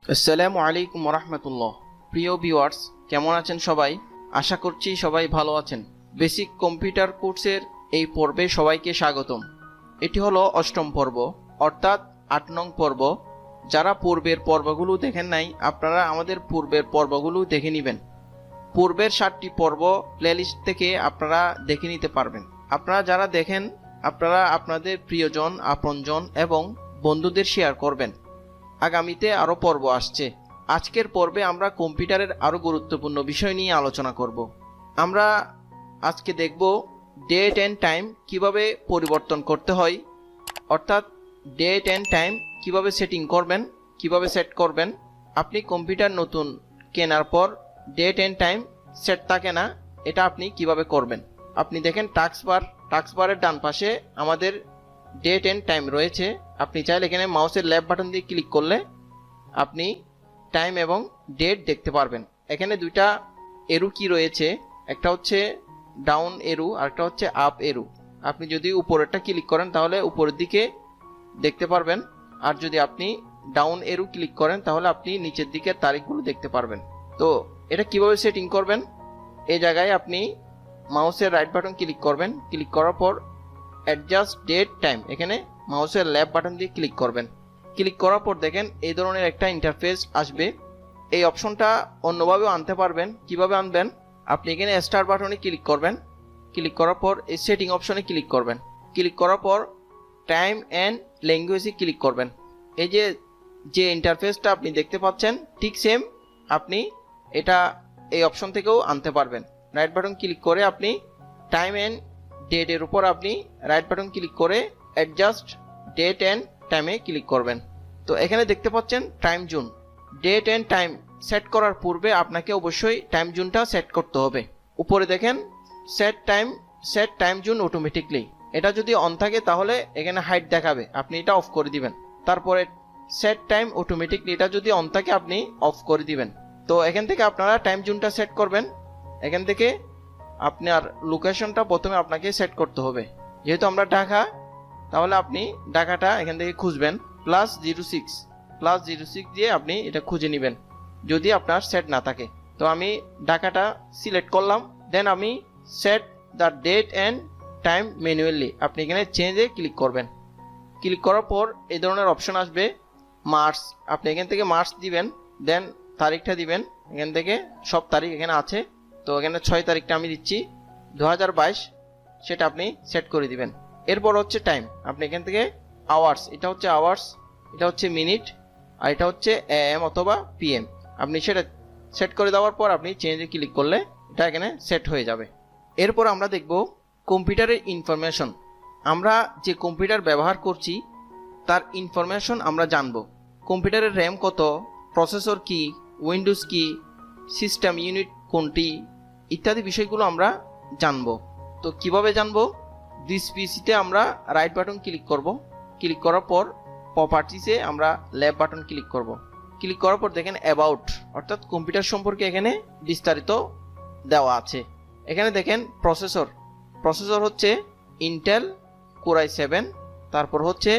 আসসালামু আলাইকুম রাহমাতুল্লাহ। প্রিয় ভিউয়ার্স, কেমন আছেন সবাই? আশা করছি সবাই ভালো আছেন। বেসিক কম্পিউটার কোর্সের এই পর্বে সবাইকে স্বাগতম। এটি হলো ৮ম পর্ব, অর্থাৎ ৮ নং পর্ব। যারা পূর্বের পর্বগুলো দেখেন নাই, আপনারা আমাদের পূর্বের পর্বগুলো দেখে নেবেন। পূর্বের 7টি পর্ব প্লেলিস্ট থেকে আপনারা দেখে নিতে পারবেন। আপনারা যারা দেখেন, আপনারা আপনাদের প্রিয়জন, আপনজন এবং বন্ধুদের শেয়ার করবেন। আগামীতে আরও পর্ব আসছে। আজকের পর্বে আমরা কম্পিউটারের আরও গুরুত্বপূর্ণ বিষয় নিয়ে আলোচনা করব। আমরা আজকে দেখব ডেট অ্যান্ড টাইম কিভাবে পরিবর্তন করতে হয়, অর্থাৎ ডেট অ্যান্ড টাইম কিভাবে সেটিং করবেন, কিভাবে সেট করবেন। আপনি কম্পিউটার নতুন কেনার পর ডেট অ্যান্ড টাইম সেট থাকে না, এটা আপনি কিভাবে করবেন। আপনি দেখেন টাস্কবারের ডান পাশে আমাদের ডেট অ্যান্ড টাইম রয়েছে। আপনি চাইলে এখানে মাউসের লেফট বাটন দিয়ে ক্লিক করলে আপনি টাইম এবং ডেট দেখতে পারবেন। এখানে দুইটা এরু কি রয়েছে, একটা হচ্ছে ডাউন এরু আর একটা হচ্ছে আপ এরু। আপনি যদি উপরেরটা ক্লিক করেন তাহলে উপরের দিকে দেখতে পারবেন, আর যদি আপনি ডাউন এরু ক্লিক করেন তাহলে আপনি নিচের দিকের তারিখগুলো দেখতে পারবেন। তো এটা কিভাবে সেটিং করবেন, এই জায়গায় আপনি মাউসের রাইট বাটন ক্লিক করবেন। ক্লিক করার পর অ্যাডজাস্ট ডেট টাইম, এখানে মাউসের লেফট বাটন দিয়ে ক্লিক করবেন। ক্লিক করার পর দেখেন এই ধরনের একটা ইন্টারফেস আসবে। এই অপশনটা অন্যভাবেও আনতে পারবেন। কিভাবে আনবেন, আপনি এখানে স্টার্ট বাটনে ক্লিক করবেন। ক্লিক করার পর এই সেটিং অপশনে ক্লিক করবেন। ক্লিক করার পর টাইম অ্যান্ড ল্যাঙ্গুয়েজে ক্লিক করবেন। এই যে ইন্টারফেসটা আপনি দেখতে পাচ্ছেন, ঠিক সেম আপনি এটা এই অপশন থেকেও আনতে পারবেন। রাইট বাটন ক্লিক করে আপনি টাইম অ্যান্ড ডেটের উপর আপনি রাইট বাটন ক্লিক করে অ্যাডজাস্ট ডেট অ্যান্ড টাইমে ক্লিক করবেন। তো এখানে দেখতে পাচ্ছেন time zone. Date and time set করার পূর্বে আপনাকে অবশ্যই টাইম জোনটা সেট করতে হবে। উপরে দেখেন সেট টাইম জোন অটোমেটিকলি, এটা যদি অন থাকে তাহলে এখানে হাইড দেখাবে, আপনি এটা অফ করে দিবেন। তারপরে সেট টাইম অটোমেটিকলি, এটা যদি অন থাকে আপনি অফ করে দিবেন। তো এখান থেকে আপনারা টাইম জোনটা সেট করবেন। এখান থেকে আপনার লোকেশনটা প্রথমে আপনাকে সেট করতে হবে। যেহেতু আমরা ঢাকা, তাহলে আপনি ঢাকাটা এখান থেকে খুঁজবেন, +06 দিয়ে আপনি এটা খুঁজে নেবেন যদি আপনার সেট না থাকে। তো আমি ঢাকাটা সিলেক্ট করলাম। দেন আমি set the date and time manually, আপনি এখানে চেঞ্জে ক্লিক করবেন। ক্লিক করার পর এই ধরনের অপশন আসবে মার্চ, আপনি এখান থেকে মার্চ দিবেন। দেন তারিখটা দিবেন, এখান থেকে সব তারিখ এখানে আছে। তো এখানে 6 তারিখটা আমি দিচ্ছি 2022, সেটা আপনি সেট করে দিবেন। এরপর হচ্ছে টাইম, আপনি এখান থেকে আওয়ার্স, এটা হচ্ছে আওয়ার্স, এটা হচ্ছে মিনিট, আর এটা হচ্ছে এএম অথবা পিএম। আপনি সেটা সেট করে দেওয়ার পর আপনি চেঞ্জে ক্লিক করলে এটা এখানে সেট হয়ে যাবে। এরপর আমরা দেখব কম্পিউটারের ইনফরমেশন। আমরা যে কম্পিউটার ব্যবহার করছি তার ইনফরমেশন আমরা জানব। কম্পিউটারের র্যাম কত, প্রসেসর কি, উইন্ডোজ কি, সিস্টেম ইউনিট কোনটি, ইত্যাদি বিষয়গুলো আমরা জানব। তো কিভাবে জানব, দিস পিসিতে আমরা রাইট বাটন ক্লিক করব। ক্লিক করার পর প্রপার্টিসে আমরা লেফট বাটন ক্লিক করব। ক্লিক করার পর দেখেন অ্যাবাউট, অর্থাৎ কম্পিউটার সম্পর্কে এখানে বিস্তারিত দেওয়া আছে। এখানে দেখেন প্রসেসর হচ্ছে ইন্টেল কোর i7, তারপর হচ্ছে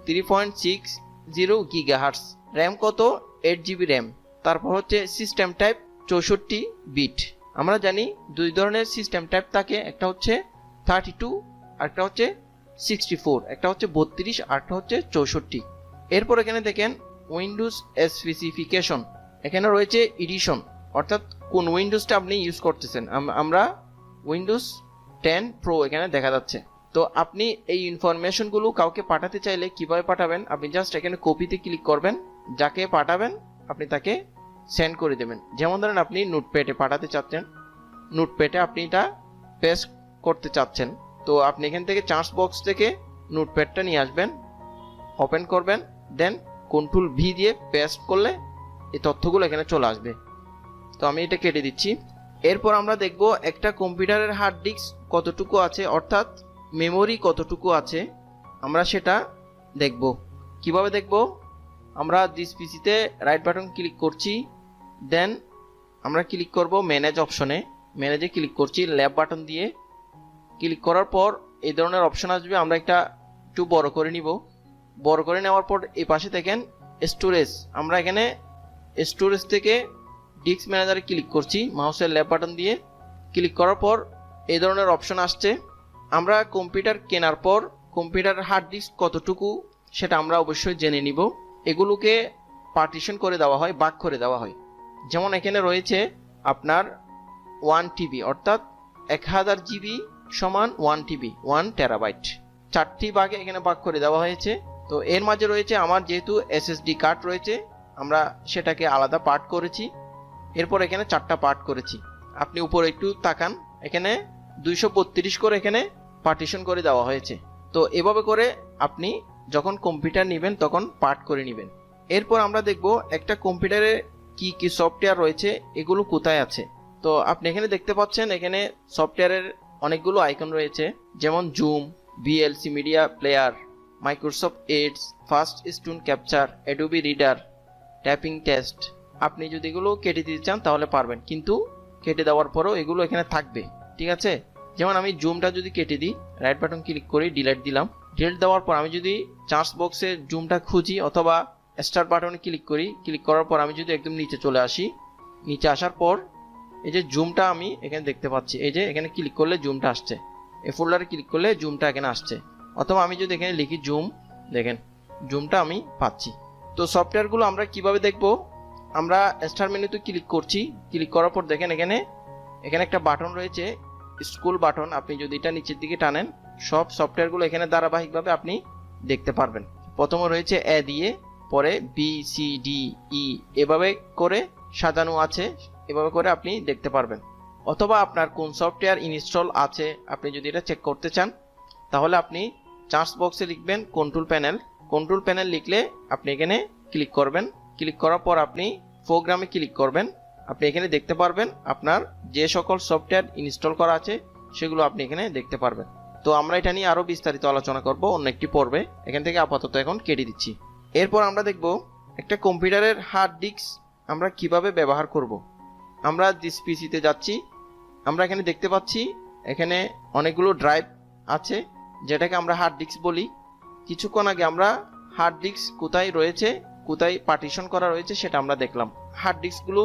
3.60 গিগাহার্টজ, র্যাম কত 8GB র্যাম, তারপর হচ্ছে সিস্টেম টাইপ 64 বিট। আমরা জানি দুই ধরনের সিস্টেম টাইপ থাকে, একটা হচ্ছে 32 আর একটা হচ্ছে 64, একটা হচ্ছে 32 আর একটা হচ্ছে 64। এরপর এখানে দেখেন উইন্ডোজ স্পেসিফিকেশন, এখানে রয়েছে এডিশন, অর্থাৎ কোন উইন্ডোজটা আপনি ইউজ করতেছেন। আমরা উইন্ডোজ 10 প্রো এখানে দেখা যাচ্ছে। তো আপনি এই ইনফরমেশনগুলো কাউকে পাঠাতে চাইলে কিভাবে পাঠাবেন, আপনি জাস্ট এখানে কপিতে ক্লিক করবেন, যাকে পাঠাবেন আপনি তাকে সেন্ড করে দেবেন। যেমন ধরেন আপনি নোটপ্যাডে পাঠাতে চাচ্ছেন, নোটপ্যাডে আপনি এটা পেস্ট করতে চাচ্ছেন। তো আপনি এখান থেকে চার্জ বক্স থেকে নোটপ্যাডটা নিয়ে আসবেন, ওপেন করবেন, দেন কন্ট্রোল ভি দিয়ে পেস্ট করলে এই তথ্যগুলো এখানে চলে আসবে। তো আমি এটা কেটে দিচ্ছি। এরপর আমরা দেখব একটা কম্পিউটারের হার্ড ডিস্ক কতটুকু আছে, অর্থাৎ মেমোরি কতটুকু আছে, আমরা সেটা দেখব। কিভাবে দেখব, আমরা দিস পিসিতে রাইট বাটন ক্লিক করছি, দেন আমরা ক্লিক করব ম্যানেজ অপশনে। ম্যানেজে ক্লিক করছি লেফট বাটন দিয়ে। ক্লিক করার পর এই ধরনের অপশন আসবে। আমরা একটু বড় করে নিব। বড় করে নেওয়ার পর এই পাশে দেখেন স্টোরেজ, আমরা এখানে স্টোরেজ থেকে ডিস্ক ম্যানেজারে ক্লিক করছি মাউসের লেফট বাটন দিয়ে। ক্লিক করার পর এই ধরনের অপশন আসছে। আমরা কম্পিউটার কেনার পর কম্পিউটার হার্ড ডিস্ক কতটুকু সেটা আমরা অবশ্যই জেনে নিব। এগুলোকে পার্টিশন করে দেওয়া হয়, ভাগ করে দেওয়া হয়। যেমন এখানে রয়েছে আপনার 1 টিবি, অর্থাৎ 1000 জিবি সমান 1 টিবি, 1 টেরাবাইট। 4টি ভাগে এখানে ভাগ করে দেওয়া হয়েছে। তো এর মাঝে রয়েছে আমার যেহেতু এসএসডি কার্ড রয়েছে, আমরা সেটাকে আলাদা পার্ট করেছি। এরপর এখানে 4টা পার্ট করেছি। আপনি উপরে একটু তাকান, এখানে 232 করে এখানে পার্টিশন করে দেওয়া হয়েছে। তো এভাবে করে আপনি যখন কম্পিউটার নেবেন তখন পার্ট করে নেবেন। এরপর আমরা দেখব একটা কম্পিউটারে কি কি সফটওয়্যার রয়েছে, এগুলো কোথায় আছে। তো আপনি এখানে দেখতে পাচ্ছেন এখানে সফটওয়্যারের অনেকগুলো আইকন রয়েছে, যেমন Zoom, VLC media player, Microsoft Edge, FastStone Capture, Adobe Reader, typing test. আপনি যদি এগুলো কেটে দিতে চান তাহলে পারবেন, কিন্তু কেটে দেওয়ার পরও এগুলো এখানে থাকবে, ঠিক আছে। যেমন আমি জুমটা যদি কেটে দিই, রাইট বাটন ক্লিক করি, ডিলিট দিলাম। ডিলিট দেওয়ার পর আমি যদি চার্জ বক্সে জুমটা খুঁজি অথবা স্টার্ট বাটনে ক্লিক করি, ক্লিক করার পর আমি যদি একদম নিচে চলে আসি, নিচে আসার পর এই যে জুমটা আমি এখানে দেখতে পাচ্ছি, এই যে এখানে ক্লিক করলে জুমটা আসছে। এই ফোল্ডারে ক্লিক করলে জুমটা এখানে আসছে। অথবা আমি যদি এখানে লিখি জুম, দেখেন জুমটা আমি পাচ্ছি। তো সফটওয়্যারগুলো আমরা কিভাবে দেখব, আমরা স্টার মেনুতে ক্লিক করছি। ক্লিক করার পর দেখেন এখানে একটা বাটন রয়েছে, স্কুল বাটন। আপনি যদি এটা নিচের দিকে টানেন, সব সফটওয়্যারগুলো এখানে ধারাবাহিকভাবে আপনি দেখতে পারবেন। প্রথমে রয়েছে এ দিয়ে, পরে বি সি ডি ই, এভাবে করে সাজানো আছে, এভাবে করে আপনি দেখতে পারবেন। অথবা আপনার কোন সফটওয়্যার ইনস্টল আছে আপনি যদি এটা চেক করতে চান, তাহলে আপনি চার্জ বক্সে লিখবেন কন্ট্রোল প্যানেল। কন্ট্রোল প্যানেল লিখলে আপনি এখানে ক্লিক করবেন। ক্লিক করার পর আপনি প্রোগ্রামে ক্লিক করবেন। আপনি এখানে দেখতে পারবেন আপনার যে সকল সফটওয়্যার ইনস্টল করা আছে সেগুলো আপনি এখানে দেখতে পারবেন। তো আমরা এটা নিয়ে আরো বিস্তারিত আলোচনা করব অন্য একটি পর্বে। এখান থেকে আপাতত এখন কেটে দিচ্ছি। এরপর আমরা দেখব একটা কম্পিউটারের হার্ড ডিস্ক আমরা কিভাবে ব্যবহার করব। আমরা দিস পিসিতে যাচ্ছি। আমরা এখানে দেখতে পাচ্ছি এখানে অনেকগুলো ড্রাইভ আছে, যেটাকে আমরা হার্ড ডিস্ক বলি। কিছুক্ষণ আগে আমরা হার্ড ডিস্ক কোথায় রয়েছে, কোথায় পার্টিশন করা রয়েছে সেটা আমরা দেখলাম। হার্ড ডিস্কগুলো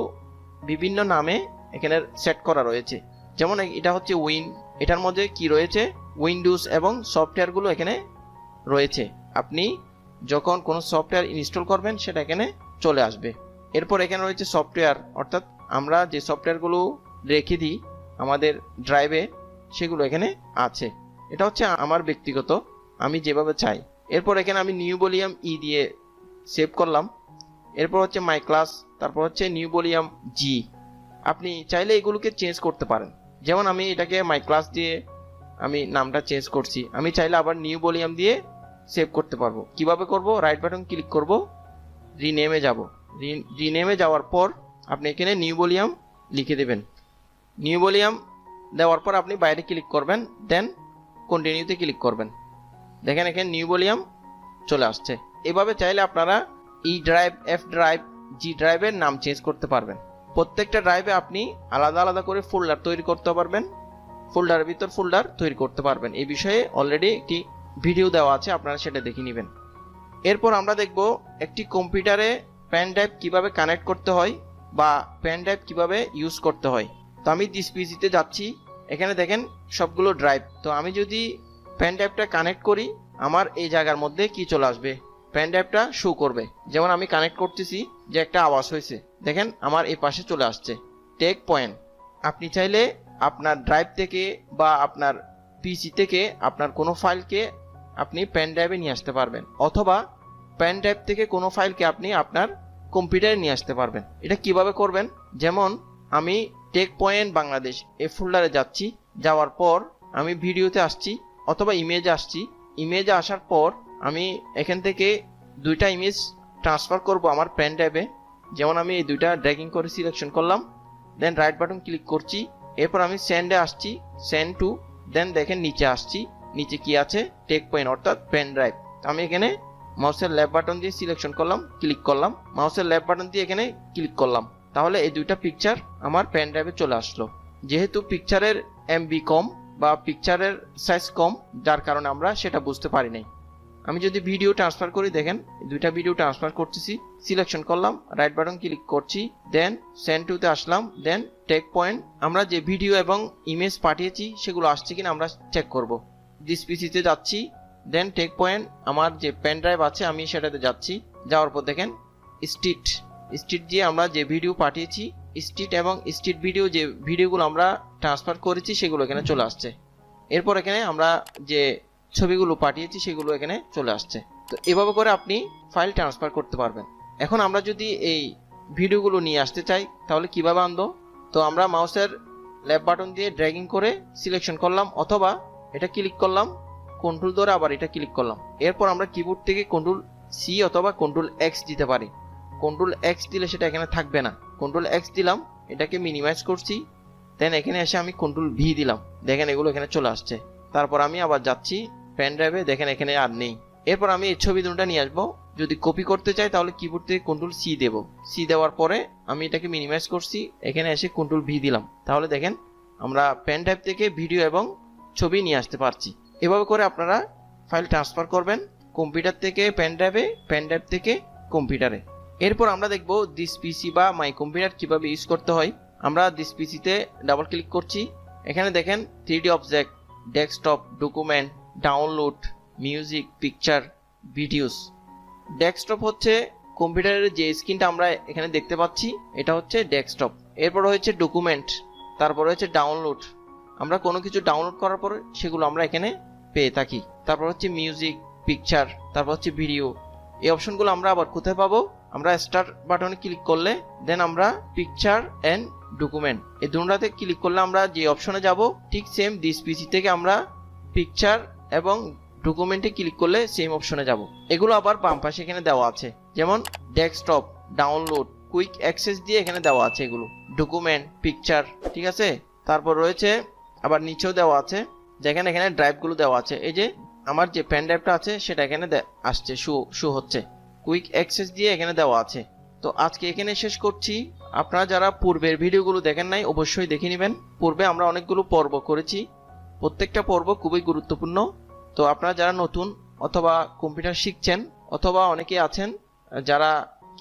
বিভিন্ন নামে এখানে সেট করা রয়েছে। যেমন এটা হচ্ছে এটার মধ্যে কি রয়েছে, উইন্ডোজ এবং সফটওয়্যারগুলো এখানে রয়েছে। আপনি যখন কোনো সফটওয়্যার ইনস্টল করবেন সেটা এখানে চলে আসবে। এরপর এখানে রয়েছে সফটওয়্যার, অর্থাৎ আমরা যে সফটওয়্যারগুলো রেখে দিই আমাদের ড্রাইভে সেগুলো এখানে আছে। এটা হচ্ছে আমার ব্যক্তিগত, আমি যেভাবে চাই। এরপর এখানে আমি নিউ ভলিউম ই দিয়ে সেভ করলাম। এরপর হচ্ছে মাই ক্লাস, তারপর হচ্ছে নিউ ভলিউম জি। আপনি চাইলে এগুলোকে চেঞ্জ করতে পারেন। যেমন আমি এটাকে মাই ক্লাস দিয়ে আমি নামটা চেঞ্জ করছি, আমি চাইলে আবার নিউ ভলিউম দিয়ে সেভ করতে পারবো। কিভাবে করব, রাইট বাটন ক্লিক করব, রিনেমে যাব। রিনেমে যাওয়ার পর আপনি এখানে নিউ ভলিউম লিখে দেবেন। নিউ ভলিউম দেওয়ার পর আপনি বাইরে ক্লিক করবেন, দেন কন্টিনিউতে ক্লিক করবেন। দেখেন এখানে নিউ ভলিউম চলে আসছে। এভাবে চাইলে আপনারা ই ড্রাইভ, এফ ড্রাইভ, জি ড্রাইভের নাম চেঞ্জ করতে পারবেন। প্রত্যেকটা ড্রাইভে আপনি আলাদা আলাদা করে ফোল্ডার তৈরি করতে পারবেন, ফোল্ডারের ভিতর ফোল্ডার তৈরি করতে পারবেন। এই বিষয়ে অলরেডি একটি ভিডিও দেওয়া আছে, আপনারা সেটা দেখে নেবেন। এরপর আমরা দেখব একটি কম্পিউটারে পেন ড্রাইভ কিভাবে কানেক্ট করতে হয় বা পেন ড্রাইভ কিভাবে ইউজ করতে হয়। তো আমি দিস পিসিতে যাচ্ছি, এখানে দেখেন সবগুলো ড্রাইভ। তো আমি যদি পেন ড্রাইভটা কানেক্ট করি, আমার এই জায়গার মধ্যে কি চলে আসবে, পেন ড্রাইভটা শো করবে। যেমন আমি কানেক্ট করতেছি, যে একটা আওয়াজ হয়েছে, দেখেন আমার এই পাশে চলে আসছে টেক পয়েন্ট। আপনি চাইলে আপনার ড্রাইভ থেকে বা আপনার পিসি থেকে আপনার কোনো ফাইলকে আপনি পেন ড্রাইভে নিয়ে আসতে পারবেন, অথবা পেন ড্রাইভ থেকে কোনো ফাইলকে আপনি আপনার কম্পিউটারে নিয়ে আসতে পারবেন। এটা কিভাবে করবেন, যেমন আমি টেক পয়েন্ট বাংলাদেশ এই ফোল্ডারে যাচ্ছি, যাওয়ার পর আমি ভিডিওতে আসছি অথবা ইমেজে আসছি। ইমেজে আসার পর আমি এখান থেকে দুইটা ইমেজ ট্রান্সফার করব আমার পেন ড্রাইভে। যেমন আমি এই দুইটা ড্র্যাগিং করে সিলেকশন করলাম, দেন রাইট বাটন ক্লিক করছি। এরপর আমি সেন্ডে আসছি, সেন্ড টু, দেন দেখেন নিচে আসছি, নিচে কি আছে, টেক পয়েন্ট অর্থাৎ পেন ড্রাইভ। আমি এখানে মাউসের লেফট বাটন দিয়ে সিলেকশন করলাম, ক্লিক করলাম, মাউসের লেফট বাটন দিয়ে এখানে ক্লিক করলাম, তাহলে এই দুইটা পিকচার আমার পেন ড্রাইভে চলে আসলো। যেহেতু পিকচারের এমবি কম, বা পিকচারের সাইজ কম, যার কারণে আমরা সেটা বুঝতে পারি নাই। আমি যদি ভিডিও ট্রান্সফার করি, দেখেন দুইটা ভিডিও ট্রান্সফার করতেছি, সিলেকশন করলাম, রাইট বাটন ক্লিক করছি, দেন সেন্ড টুতে আসলাম, দেন টেক পয়েন্ট। আমরা যে ভিডিও এবং ইমেজ পাঠিয়েছি সেগুলো আসছে কিনা আমরা চেক করব। দিস পিসিতে যাচ্ছি, দেন টেক পয়েন্ট, আমার যে পেন ড্রাইভ আছে আমি সেটাতে যাচ্ছি। যাওয়ার পর দেখেন স্ট্রিট দিয়ে আমরা যে ভিডিও পাঠিয়েছি, স্ট্রিট এবং স্ট্রিট ভিডিও যে ভিডিওগুলো আমরা ট্রান্সফার করেছি সেগুলো এখানে চলে আসছে। এরপর এখানে আমরা যে ছবিগুলো পাঠিয়েছি সেগুলো এখানে চলে আসছে। তো এভাবে করে আপনি ফাইল ট্রান্সফার করতে পারবেন। এখন আমরা যদি এই ভিডিওগুলো নিয়ে আসতে চাই তাহলে কিভাবে আনবো? তো আমরা মাউসের লেফট বাটন দিয়ে ড্র্যাগিং করে সিলেকশন করলাম, অথবা এটা ক্লিক করলাম, কন্ট্রোল ধরে আবার এটা ক্লিক করলাম। এরপর আমরা কিবোর্ড থেকে কন্ট্রোল সি অথবা কন্ট্রোল এক্স দিতে পারি। কন্ট্রোল এক্স দিলে সেটা এখানে থাকবে না। কন্ট্রোল এক্স দিলাম, এটাকে মিনিমাইজ করছি, দেন এখানে এসে আমি কন্ট্রোল ভি দিলাম, দেখেন এগুলো এখানে চলে আসছে। তারপর আমি আবার যাচ্ছি পেন ড্রাইভে, দেখেন এখানে আর নেই। এরপর আমি এই ছবি দুটো নিয়ে আসবো। যদি কপি করতে চাই তাহলে কিবোর্ড থেকে কন্ট্রোল সি দেব। সি দেওয়ার পরে আমি এটাকে মিনিমাইজ করছি, এখানে এসে কন্ট্রোল ভি দিলাম, তাহলে দেখেন আমরা পেন ড্রাইভ থেকে ভিডিও এবং ছবি নিয়ে আসতে পারছি। এভাবে করে আপনারা ফাইল ট্রান্সফার করবেন কম্পিউটার থেকে পেন ড্রাইভে, পেন ড্রাইভ থেকে কম্পিউটারে। এরপর আমরা দেখব দিস পিসি বা মাই কম্পিউটার কিভাবে ইউজ করতে হয়। আমরা দিস পিসিতে ডাবল ক্লিক করছি, এখানে দেখেন 3D object, desktop, document, download, music, picture, videos. Desktop হচ্ছে কম্পিউটারের যে স্ক্রিনটা আমরা এখানে দেখতে পাচ্ছি, এটা হচ্ছে ডেস্কটপ। এরপর হচ্ছে ডকুমেন্ট, তারপর হচ্ছে ডাউনলোড, আমরা কোনো কিছু ডাউনলোড করার পর সেগুলো আমরা এখানে পেয়ে থাকি। তারপর হচ্ছে মিউজিক, পিকচার, তারপর হচ্ছে ভিডিও। এই অপশনগুলো আমরা আবার কোথায় পাবো? আমরা স্টার্ট বাটনে ক্লিক করলে দেন আমরা পিকচার এন্ড ডকুমেন্ট, এই দুটোতে ক্লিক করলে আমরা যে অপশনে যাব, ঠিক সেম দিস পিসি থেকে আমরা পিকচার এবং ডকুমেন্টে ক্লিক করলে সেম অপশনে যাব। এগুলো আবার বাম পাশে এখানে দেওয়া আছে, যেমন ডেস্কটপ, ডাউনলোড, কুইক অ্যাক্সেস দিয়ে এখানে দেওয়া আছে এগুলো, ডকুমেন্ট, পিকচার, ঠিক আছে। তারপর রয়েছে আবার নিচেও দেওয়া আছে, যেখানে এখানে ড্রাইভগুলো দেওয়া আছে। এই যে আমার যে পেন ড্রাইভটা আছে সেটা এখানে আসছে, শো হচ্ছে, কুইক অ্যাক্সেস দিয়ে এখানে দেওয়া আছে। তো আজকে এখানে শেষ করছি। আপনারা যারা পূর্বের ভিডিওগুলো দেখেন নাই অবশ্যই দেখে নেবেন। পূর্বে আমরা অনেকগুলো পর্ব করেছি, প্রত্যেকটা পর্ব খুবই গুরুত্বপূর্ণ। তো আপনারা যারা নতুন অথবা কম্পিউটার শিখছেন, অথবা অনেকে আছেন যারা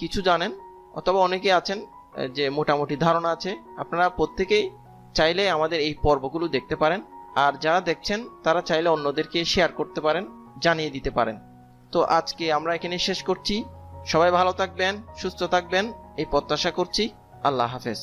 কিছু জানেন, অথবা অনেকে আছেন যে মোটামুটি ধারণা আছে, আপনারা প্রত্যেকেই চাইলে আমাদের এই পর্বগুলো দেখতে পারেন। আর যারা দেখছেন তারা চাইলে অন্যদেরকে শেয়ার করতে পারেন, জানিয়ে দিতে পারেন। তো আজকে আমরা এখানে শেষ করছি। সবাই ভালো থাকবেন, সুস্থ থাকবেন এই প্রত্যাশা করছি। আল্লাহ হাফেজ।